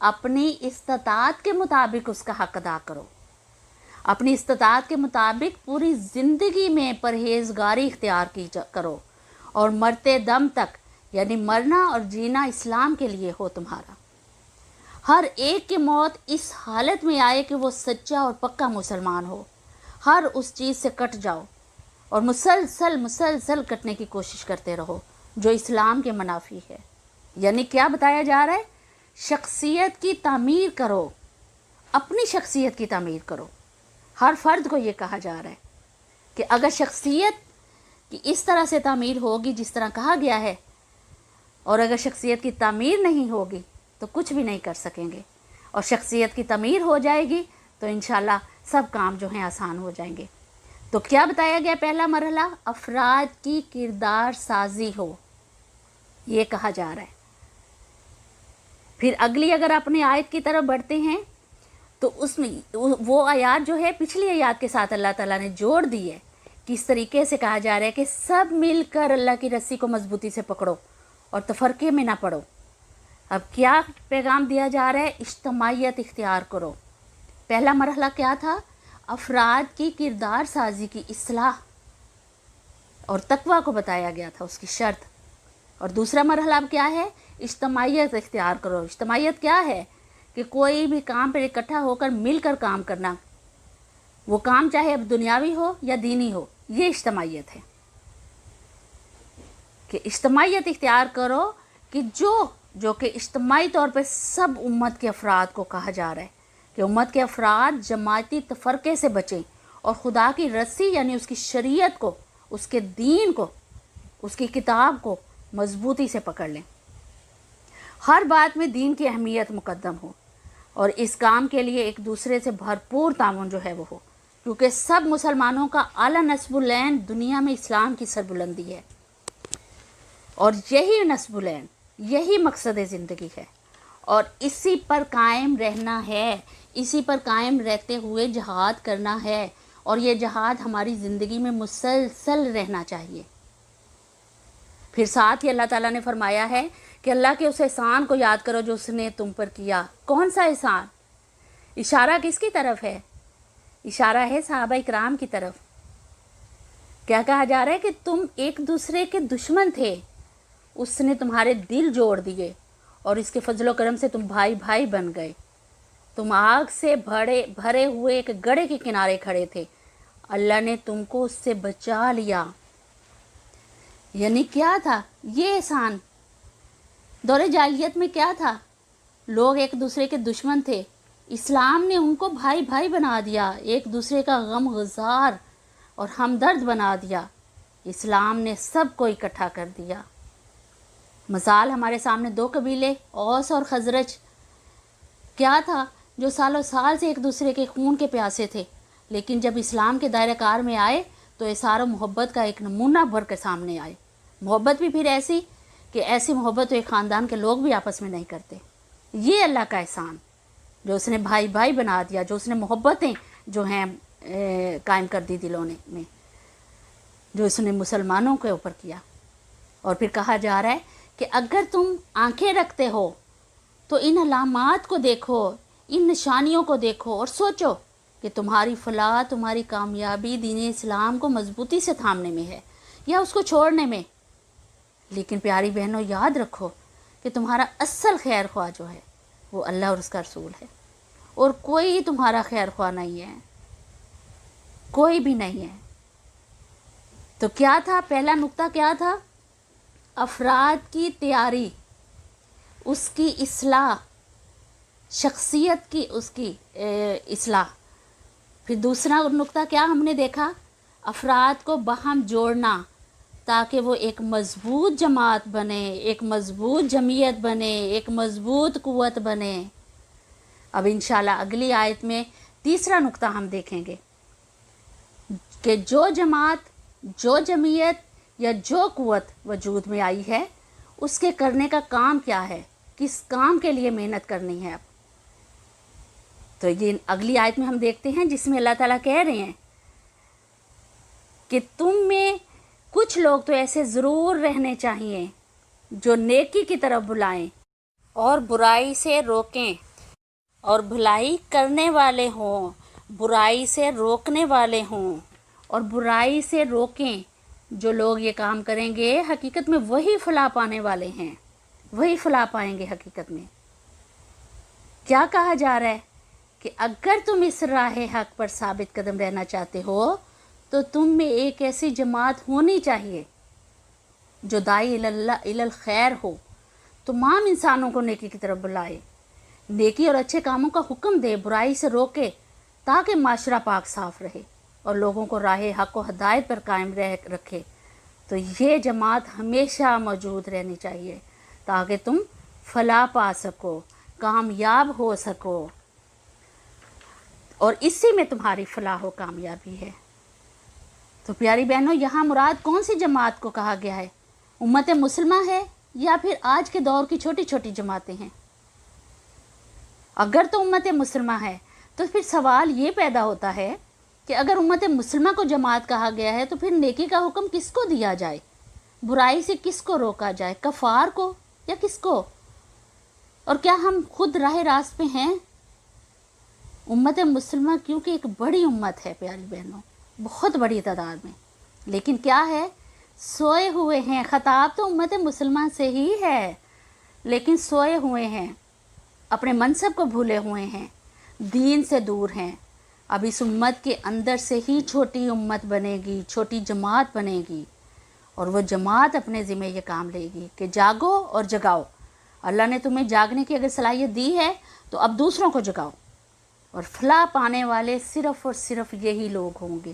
اپنی استطاعت کے مطابق اس کا حق ادا کرو، اپنی استطاعت کے مطابق پوری زندگی میں پرہیزگاری اختیار کرو، اور مرتے دم تک، یعنی مرنا اور جینا اسلام کے لیے ہو تمہارا۔ ہر ایک کی موت اس حالت میں آئے کہ وہ سچا اور پکا مسلمان ہو، ہر اس چیز سے کٹ جاؤ اور مسلسل کٹنے کی کوشش کرتے رہو جو اسلام کے منافی ہے۔ یعنی کیا بتایا جا رہا ہے؟ شخصیت کی تعمیر کرو، اپنی شخصیت کی تعمیر کرو۔ ہر فرد کو یہ کہا جا رہا ہے کہ اگر شخصیت کی اس طرح سے تعمیر ہوگی جس طرح کہا گیا ہے، اور اگر شخصیت کی تعمیر نہیں ہوگی تو کچھ بھی نہیں کر سکیں گے، اور شخصیت کی تعمیر ہو جائے گی تو انشاءاللہ سب کام جو ہیں آسان ہو جائیں گے۔ تو کیا بتایا گیا؟ پہلا مرحلہ افراد کی کردار سازی ہو، یہ کہا جا رہا ہے۔ پھر اگلی اگر اپنی آیت کی طرف بڑھتے ہیں تو اس میں وہ آیات جو ہے پچھلی آیات کے ساتھ اللہ تعالیٰ نے جوڑ دی ہے۔ کس طریقے سے کہا جا رہا ہے کہ سب مل کر اللہ کی رسی کو مضبوطی سے پکڑو اور تفرقے میں نہ پڑو۔ اب کیا پیغام دیا جا رہا ہے؟ اجتماعیت اختیار کرو۔ پہلا مرحلہ کیا تھا؟ افراد کی کردار سازی کی اصلاح اور تقویٰ کو بتایا گیا تھا، اس کی شرط۔ اور دوسرا مرحلہ اب کیا ہے؟ اجتماعیت اختیار کرو۔ اجتماعیت کیا ہے؟ کہ کوئی بھی کام پر اکٹھا ہو کر مل کر کام کرنا، وہ کام چاہے اب دنیاوی ہو یا دینی ہو، یہ اجتماعیت ہے۔ کہ اجتماعیت اختیار کرو کہ جو کہ اجتماعی طور پہ سب امت کے افراد کو کہا جا رہا ہے کہ امت کے افراد جماعتی تفرقے سے بچیں اور خدا کی رسی یعنی اس کی شریعت کو، اس کے دین کو، اس کی کتاب کو مضبوطی سے پکڑ لیں۔ ہر بات میں دین کی اہمیت مقدم ہو، اور اس کام کے لیے ایک دوسرے سے بھرپور تعاون جو ہے وہ ہو، کیونکہ سب مسلمانوں کا اعلیٰ نصب العین دنیا میں اسلام کی سربلندی ہے، اور یہی نصب العین، یہی مقصد زندگی ہے، اور اسی پر قائم رہنا ہے، اسی پر قائم رہتے ہوئے جہاد کرنا ہے، اور یہ جہاد ہماری زندگی میں مسلسل رہنا چاہیے۔ پھر ساتھ ہی اللہ تعالیٰ نے فرمایا ہے کہ اللہ کے اس احسان کو یاد کرو جو اس نے تم پر کیا۔ کون سا احسان؟ اشارہ کس کی طرف ہے؟ اشارہ ہے صحابہ اکرام کی طرف۔ کیا کہا جا رہا ہے؟ کہ تم ایک دوسرے کے دشمن تھے، اس نے تمہارے دل جوڑ دیے، اور اس کے فضل و کرم سے تم بھائی بھائی بن گئے۔ تم آگ سے بھرے ہوئے ایک گڑھے کے کنارے کھڑے تھے، اللہ نے تم کو اس سے بچا لیا۔ یعنی کیا تھا یہ احسان؟ دور جاہلیت میں کیا تھا؟ لوگ ایک دوسرے کے دشمن تھے، اسلام نے ان کو بھائی بھائی بنا دیا، ایک دوسرے کا غم گزار اور ہمدرد بنا دیا۔ اسلام نے سب کو اکٹھا کر دیا۔ مثال ہمارے سامنے دو قبیلے اوس اور خزرج، کیا تھا؟ جو سالوں سال سے ایک دوسرے کے خون کے پیاسے تھے، لیکن جب اسلام کے دائرہ کار میں آئے تو اثار و محبت کا ایک نمونہ بھر کے سامنے آئے۔ محبت بھی پھر ایسی کہ ایسی محبت تو ایک خاندان کے لوگ بھی آپس میں نہیں کرتے۔ یہ اللہ کا احسان جو اس نے بھائی بھائی بنا دیا، جو اس نے محبتیں جو ہیں قائم کر دی دلوں میں، جو اس نے مسلمانوں کے اوپر کیا۔ اور پھر کہا جا رہا ہے کہ اگر تم آنکھیں رکھتے ہو تو ان علامات کو دیکھو، ان نشانیوں کو دیکھو اور سوچو کہ تمہاری فلاح، تمہاری کامیابی دین اسلام کو مضبوطی سے تھامنے میں ہے یا اس کو چھوڑنے میں۔ لیکن پیاری بہنوں یاد رکھو کہ تمہارا اصل خیر خواہ جو ہے وہ اللہ اور اس کا رسول ہے، اور کوئی تمہارا خیر خواہ نہیں ہے، کوئی بھی نہیں ہے۔ تو کیا تھا پہلا نقطہ؟ کیا تھا؟ افراد کی تیاری، اس کی اصلاح، شخصیت کی اس کی اصلاح۔ پھر دوسرا نقطہ کیا ہم نے دیکھا؟ افراد کو باہم جوڑنا تاکہ وہ ایک مضبوط جماعت بنے، ایک مضبوط جمعیت بنے، ایک مضبوط قوت بنے۔ اب انشاءاللہ اگلی آیت میں تیسرا نقطہ ہم دیکھیں گے کہ جو جماعت، جو جمعیت یا جو قوت وجود میں آئی ہے اس کے کرنے کا کام کیا ہے، کس کام کے لیے محنت کرنی ہے۔ اب تو یہ اگلی آیت میں ہم دیکھتے ہیں جس میں اللہ تعالیٰ کہہ رہے ہیں کہ تم میں کچھ لوگ تو ایسے ضرور رہنے چاہیے جو نیکی کی طرف بلائیں اور برائی سے روکیں اور بھلائی کرنے والے ہوں، برائی سے روکنے والے ہوں، اور برائی سے روکیں۔ جو لوگ یہ کام کریں گے حقیقت میں وہی فلاح پانے والے ہیں، وہی فلاح پائیں گے حقیقت میں۔ کیا کہا جا رہا ہے کہ اگر تم اس راہ حق پر ثابت قدم رہنا چاہتے ہو تو تم میں ایک ایسی جماعت ہونی چاہیے جو داعی الی الخیر ہو، تمام انسانوں کو نیکی کی طرف بلائے، نیکی اور اچھے کاموں کا حکم دے، برائی سے روکے، تاکہ معاشرہ پاک صاف رہے اور لوگوں کو راہ حق و ہدایت پر قائم رکھے۔ تو یہ جماعت ہمیشہ موجود رہنی چاہیے تاکہ تم فلاح پا سکو، کامیاب ہو سکو، اور اسی میں تمہاری فلاح و کامیابی ہے۔ تو پیاری بہنوں، یہاں مراد کون سی جماعت کو کہا گیا ہے؟ امت مسلمہ ہے یا پھر آج کے دور کی چھوٹی چھوٹی جماعتیں ہیں؟ اگر تو امت مسلمہ ہے تو پھر سوال یہ پیدا ہوتا ہے کہ اگر امت مسلمہ کو جماعت کہا گیا ہے تو پھر نیکی کا حکم کس کو دیا جائے، برائی سے کس کو روکا جائے، کفار کو یا کس کو؟ اور کیا ہم خود راہ راست پہ ہیں؟ امت مسلمہ کیونکہ ایک بڑی امت ہے پیاری بہنوں، بہت بڑی تعداد میں، لیکن کیا ہے، سوئے ہوئے ہیں۔ خطاب تو امت مسلمہ سے ہی ہے، لیکن سوئے ہوئے ہیں، اپنے منصب کو بھولے ہوئے ہیں، دین سے دور ہیں۔ اب اس امت کے اندر سے ہی چھوٹی امت بنے گی، چھوٹی جماعت بنے گی، اور وہ جماعت اپنے ذمہ یہ کام لے گی کہ جاگو اور جگاؤ۔ اللہ نے تمہیں جاگنے کی اگر صلاحیت دی ہے تو اب دوسروں کو جگاؤ، اور فلاح پانے والے صرف اور صرف یہی لوگ ہوں گے،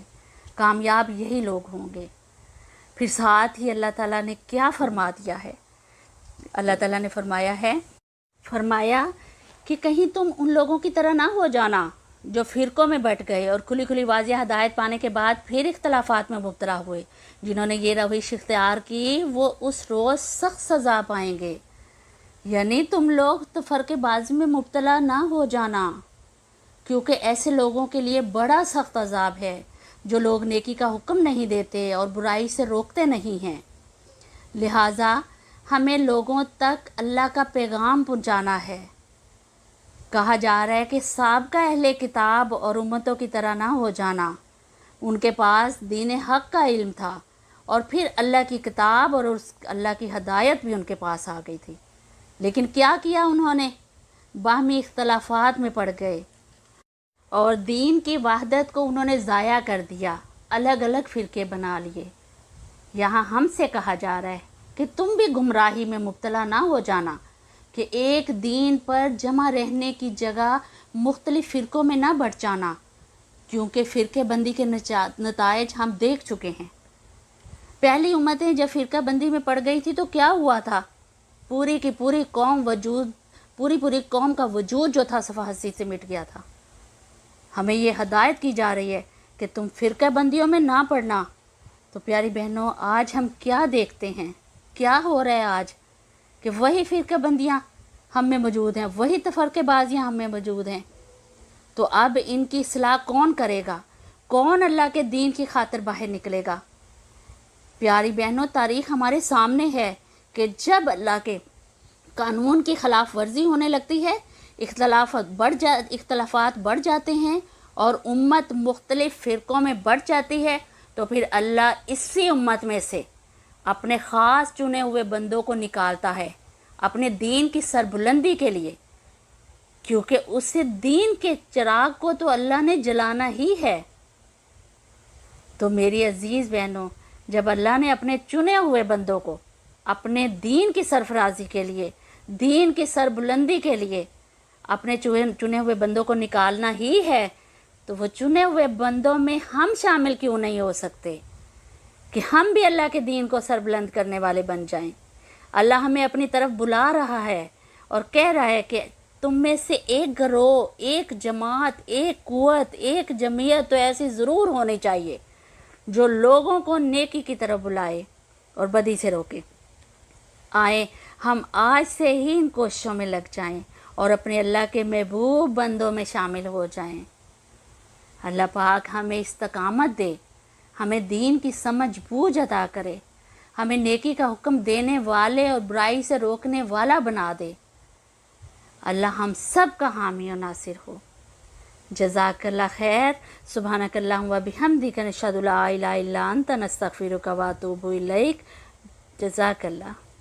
کامیاب یہی لوگ ہوں گے۔ پھر ساتھ ہی اللہ تعالیٰ نے کیا فرما دیا ہے؟ اللہ تعالیٰ نے فرمایا کہ کہیں تم ان لوگوں کی طرح نہ ہو جانا جو فرقوں میں بٹ گئے اور کھلی کھلی واضح ہدایت پانے کے بعد پھر اختلافات میں مبتلا ہوئے۔ جنہوں نے یہ روش اختیار کی وہ اس روز سخت سزا پائیں گے۔ یعنی تم لوگ تو فرقے بازی میں مبتلا نہ ہو جانا، کیونکہ ایسے لوگوں کے لیے بڑا سخت عذاب ہے جو لوگ نیکی کا حکم نہیں دیتے اور برائی سے روکتے نہیں ہیں۔ لہٰذا ہمیں لوگوں تک اللہ کا پیغام پہنچانا ہے۔ کہا جا رہا ہے کہ سابقہ اہل کتاب اور امتوں کی طرح نہ ہو جانا۔ ان کے پاس دین حق کا علم تھا، اور پھر اللہ کی کتاب اور اللہ کی ہدایت بھی ان کے پاس آ گئی تھی، لیکن کیا کیا انہوں نے؟ باہمی اختلافات میں پڑ گئے اور دین کی وحدت کو انہوں نے ضائع کر دیا، الگ الگ فرقے بنا لیے۔ یہاں ہم سے کہا جا رہا ہے کہ تم بھی گمراہی میں مبتلا نہ ہو جانا، کہ ایک دین پر جمع رہنے کی جگہ مختلف فرقوں میں نہ بٹ جانا، کیونکہ فرقے بندی کے نتائج ہم دیکھ چکے ہیں۔ پہلی امتیں جب فرقہ بندی میں پڑ گئی تھی تو کیا ہوا تھا؟ پوری کی پوری قوم کا وجود جو تھا صفحہ ہستی سے مٹ گیا تھا۔ ہمیں یہ ہدایت کی جا رہی ہے کہ تم فرقہ بندیوں میں نہ پڑنا۔ تو پیاری بہنوں، آج ہم کیا دیکھتے ہیں، کیا ہو رہا ہے آج، کہ وہی فرقہ بندیاں ہم میں موجود ہیں، وہی تفرقے بازیاں ہم میں موجود ہیں۔ تو اب ان کی اصلاح کون کرے گا؟ کون اللہ کے دین کی خاطر باہر نکلے گا؟ پیاری بہنوں، تاریخ ہمارے سامنے ہے کہ جب اللہ کے قانون کی خلاف ورزی ہونے لگتی ہے، اختلافات بڑھ جاتے ہیں اور امت مختلف فرقوں میں بٹ جاتی ہے، تو پھر اللہ اسی امت میں سے اپنے خاص چنے ہوئے بندوں کو نکالتا ہے اپنے دین کی سربلندی کے لیے، کیونکہ اسے دین کے چراغ کو تو اللہ نے جلانا ہی ہے۔ تو میری عزیز بہنوں، جب اللہ نے اپنے چنے ہوئے بندوں کو اپنے دین کی سرفرازی کے لیے، دین کی سربلندی کے لیے اپنے چنے ہوئے بندوں کو نکالنا ہی ہے، تو وہ چنے ہوئے بندوں میں ہم شامل کیوں نہیں ہو سکتے کہ ہم بھی اللہ کے دین کو سربلند کرنے والے بن جائیں؟ اللہ ہمیں اپنی طرف بلا رہا ہے اور کہہ رہا ہے کہ تم میں سے ایک گروہ، ایک جماعت، ایک قوت، ایک جمعیت تو ایسی ضرور ہونی چاہیے جو لوگوں کو نیکی کی طرف بلائے اور بدی سے روکے۔ آئیں ہم آج سے ہی ان کوششوں میں لگ جائیں اور اپنے اللہ کے محبوب بندوں میں شامل ہو جائیں۔ اللہ پاک ہمیں استقامت دے، ہمیں دین کی سمجھ بوجھ عطا کرے، ہمیں نیکی کا حکم دینے والے اور برائی سے روکنے والا بنا دے۔ اللہ ہم سب کا حامی و ناصر ہو۔ جزاک اللہ خیر۔ سبحانک اللہم و بحمدک نشہد لا الہ الا انت نستغفرک و اتوب الیک۔ جزاک اللہ۔